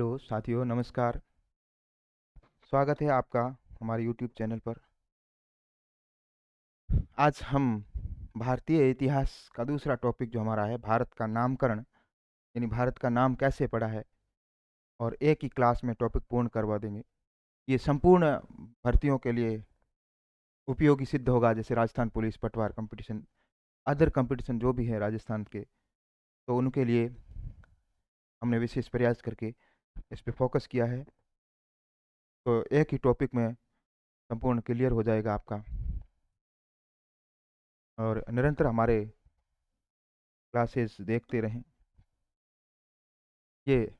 Hello साथियों, नमस्कार। स्वागत है आपका हमारे यूट्यूब चैनल पर। आज हम भारतीय इतिहास का दूसरा टॉपिक जो हमारा है, भारत का नामकरण, यानी भारत का नाम कैसे पड़ा है, और एक ही क्लास में टॉपिक पूर्ण करवा देंगे। ये संपूर्ण भर्तियों के लिए उपयोगी सिद्ध होगा, जैसे राजस्थान पुलिस, पटवार कंपटीशन, अदर कंपटीशन जो भी है राजस्थान के, तो उनके लिए हमने विशेष प्रयास करके इस पे फोकस किया है। तो एक ही टॉपिक में संपूर्ण क्लियर हो जाएगा आपका, और निरंतर हमारे क्लासेस देखते रहें। ये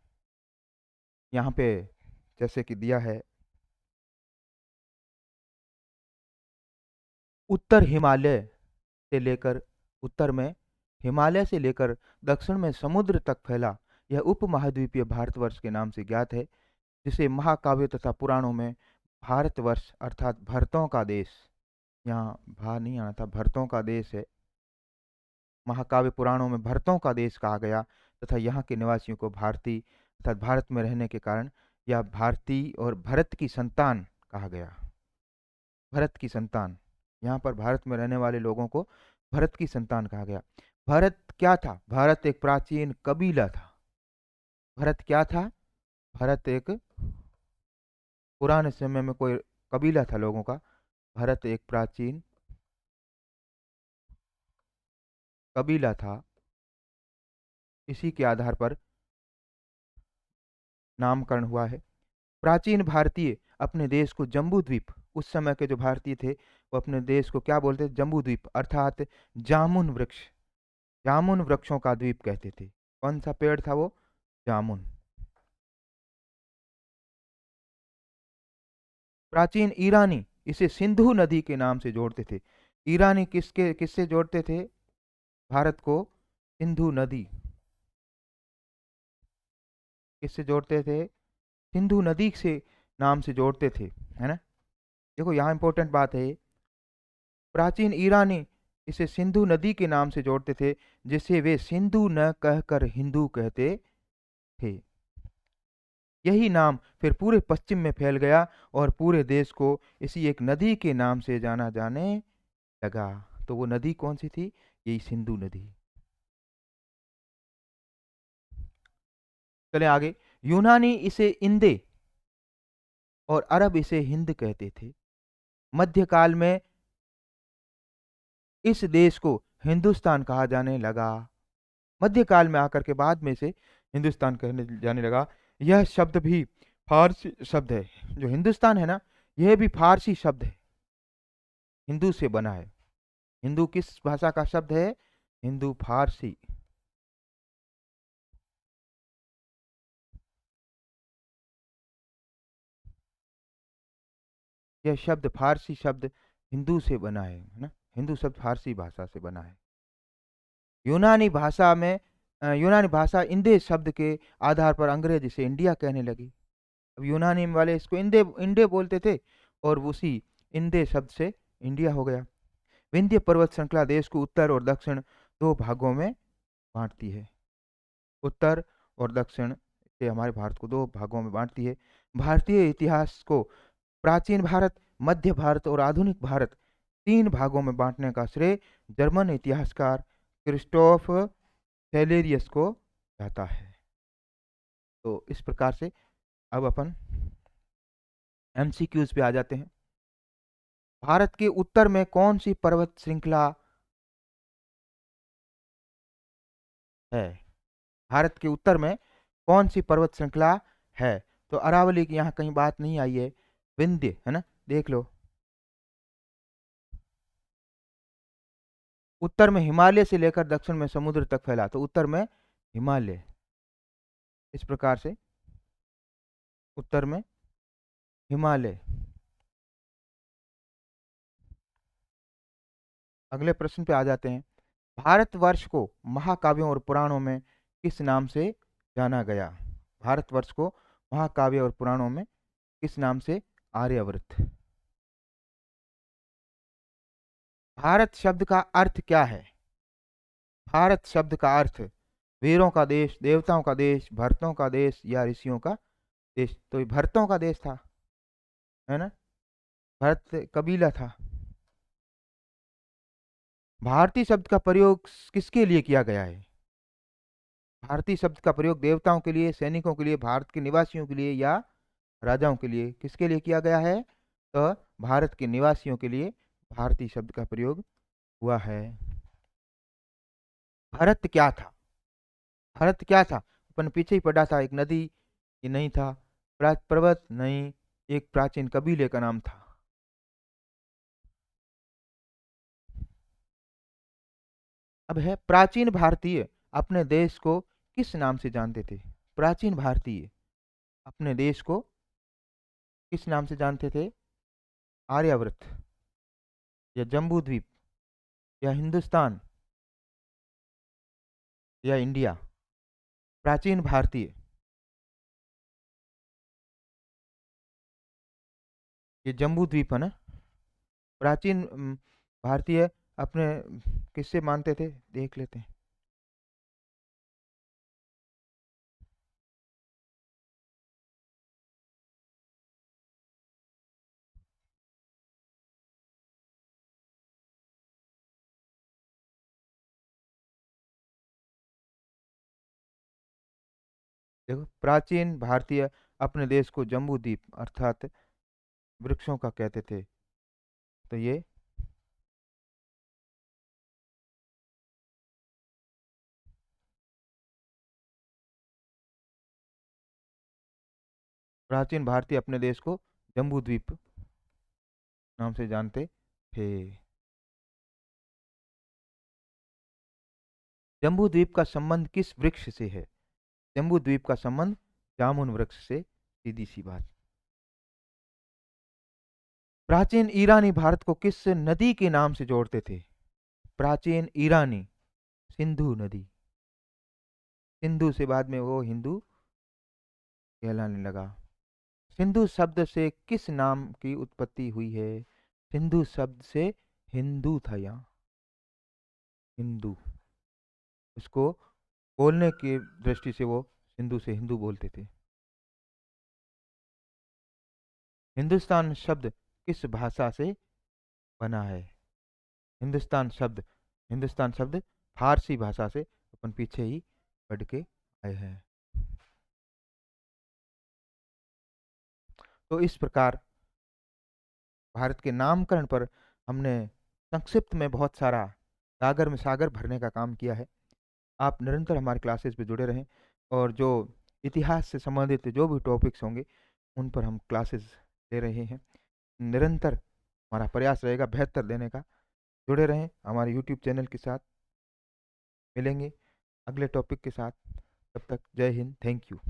यहाँ पे जैसे कि दिया है, उत्तर हिमालय से लेकर उत्तर में हिमालय से लेकर दक्षिण में समुद्र तक फैला यह उपमहाद्वीपीय भारतवर्ष के नाम से ज्ञात है, जिसे महाकाव्य तथा पुराणों में भारतवर्ष अर्थात भरतों का देश, यहाँ भा नहीं आना था, भरतों का देश है, महाकाव्य पुराणों में भरतों का देश कहा गया, तथा यहाँ के निवासियों को भारती अर्थात भारत में रहने के कारण यह भारती और भरत की संतान कहा गया। भरत की संतान, यहाँ पर भारत में रहने वाले लोगों को भरत की संतान कहा गया। भरत क्या था? भारत एक प्राचीन कबीला था। भरत क्या था? भारत एक पुराने समय में कोई कबीला था लोगों का। भारत एक प्राचीन कबीला था। इसी के आधार पर नामकरण हुआ है। प्राचीन भारतीय अपने देश को जम्बूद्वीप, उस समय के जो भारतीय थे वो अपने देश को क्या बोलते थे? जम्बूद्वीप अर्थात जामुन वृक्ष, जामुन वृक्षों का द्वीप कहते थे। कौन सा पेड़ था वो? जामुन। प्राचीन ईरानी इसे सिंधु नदी के नाम से जोड़ते थे। ईरानी किससे जोड़ते थे भारत को? सिंधु नदी। किससे जोड़ते थे? सिंधु नदी से नाम से जोड़ते थे, है ना। देखो यहाँ इंपॉर्टेंट बात है, प्राचीन ईरानी इसे सिंधु नदी के नाम से जोड़ते थे, जिसे वे सिंधु न कहकर हिंदू कहते थे। यही नाम फिर पूरे पश्चिम में फैल गया और पूरे देश को इसी एक नदी के नाम से जाना जाने लगा। तो वो नदी कौन सी थी? यही सिंधु नदी। चले आगे। यूनानी इसे इंदे और अरब इसे हिंद कहते थे। मध्यकाल में इस देश को हिंदुस्तान कहा जाने लगा। मध्यकाल में आकर के बाद में इसे हिंदुस्तान कहने जाने लगा। यह शब्द भी फारसी शब्द है। जो हिंदुस्तान है ना, यह भी फारसी शब्द है, हिंदू से बना है। हिंदू किस भाषा का शब्द है? हिंदू फारसी। यह शब्द फारसी शब्द हिंदू से बना है ना। हिंदू शब्द फारसी भाषा से बना है। यूनानी भाषा में यूनानी भाषा इंदे शब्द के आधार पर अंग्रेज इसे इंडिया कहने लगी। अब यूनानी वाले इसको इंदे इंडे बोलते थे, और उसी इंदे शब्द से इंडिया हो गया। विंध्य पर्वत श्रृंखला देश को उत्तर और दक्षिण दो भागों में बांटती है। उत्तर और दक्षिण से हमारे भारत को दो भागों में बांटती है। भारतीय इतिहास को प्राचीन भारत, मध्य भारत और आधुनिक भारत तीन भागों में बांटने का श्रेय जर्मन इतिहासकार क्रिस्टोफ सेलेरियस को जाता है। तो इस प्रकार से अब अपन एमसीक्यूज पे आ जाते हैं। भारत के उत्तर में कौन सी पर्वत श्रृंखला है? भारत के उत्तर में कौन सी पर्वत श्रृंखला है? तो अरावली की यहाँ कहीं बात नहीं आई है, विंध्य है ना, देख लो। उत्तर में हिमालय से लेकर दक्षिण में समुद्र तक फैला, तो उत्तर में हिमालय। इस प्रकार से उत्तर में हिमालय। अगले प्रश्न पे आ जाते हैं। भारतवर्ष को महाकाव्यों और पुराणों में किस नाम से जाना गया? भारतवर्ष को महाकाव्य और पुराणों में किस नाम से? आर्यावर्त। भारत शब्द का अर्थ क्या है? भारत शब्द का अर्थ वीरों का देश, देवताओं का देश, भरतों का देश या ऋषियों का देश तो ये भरतों का देश था, है ना। भरत कबीला था। भारतीय शब्द का प्रयोग किसके लिए किया गया है? भारतीय शब्द का प्रयोग देवताओं के लिए, सैनिकों के लिए, भारत के निवासियों के लिए या राजाओं के लिए, किसके लिए किया गया है? तो भारत के निवासियों के लिए भारतीय शब्द का प्रयोग हुआ है। भारत क्या था? भारत क्या था? अपन पीछे ही पढ़ा था, एक नदी, ये नहीं था। पर्वत नहीं, एक प्राचीन कबीले का नाम था। अब है प्राचीन भारतीय अपने देश को किस नाम से जानते थे? प्राचीन भारतीय अपने देश को किस नाम से जानते थे? आर्यावर्त, या जम्बू द्वीप, या हिंदुस्तान, या इंडिया? प्राचीन भारतीय, ये जम्बू द्वीप है ना। प्राचीन भारतीय अपने किससे मानते थे, देख लेते हैं। देखो, प्राचीन भारतीय अपने देश को जम्बू द्वीप अर्थात वृक्षों का कहते थे। तो ये प्राचीन भारतीय अपने देश को जम्बू द्वीप नाम से जानते थे। जम्बू द्वीप का संबंध किस वृक्ष से है? जम्बू द्वीप का संबंध जामुन वृक्ष से, सीधी सी बात। प्राचीन ईरानी भारत को किस नदी के नाम से जोड़ते थे? प्राचीन ईरानी, सिंधु नदी। सिंधु से बाद में वो हिंदू कहलाने लगा। सिंधु शब्द से किस नाम की उत्पत्ति हुई है? सिंधु शब्द से हिंदू था यहाँ, हिंदू। उसको बोलने की दृष्टि से वो सिंधु से हिंदू बोलते थे। हिंदुस्तान शब्द किस भाषा से बना है? हिंदुस्तान शब्द, हिंदुस्तान शब्द फारसी भाषा से, अपन पीछे ही पढ़ के आए हैं। तो इस प्रकार भारत के नामकरण पर हमने संक्षिप्त में बहुत सारा सागर में सागर भरने का काम किया है। आप निरंतर हमारे क्लासेस पे जुड़े रहें, और जो इतिहास से संबंधित जो भी टॉपिक्स होंगे उन पर हम क्लासेस ले रहे हैं। निरंतर हमारा प्रयास रहेगा बेहतर देने का। जुड़े रहें हमारे यूट्यूब चैनल के साथ। मिलेंगे अगले टॉपिक के साथ। तब तक जय हिंद, थैंक यू।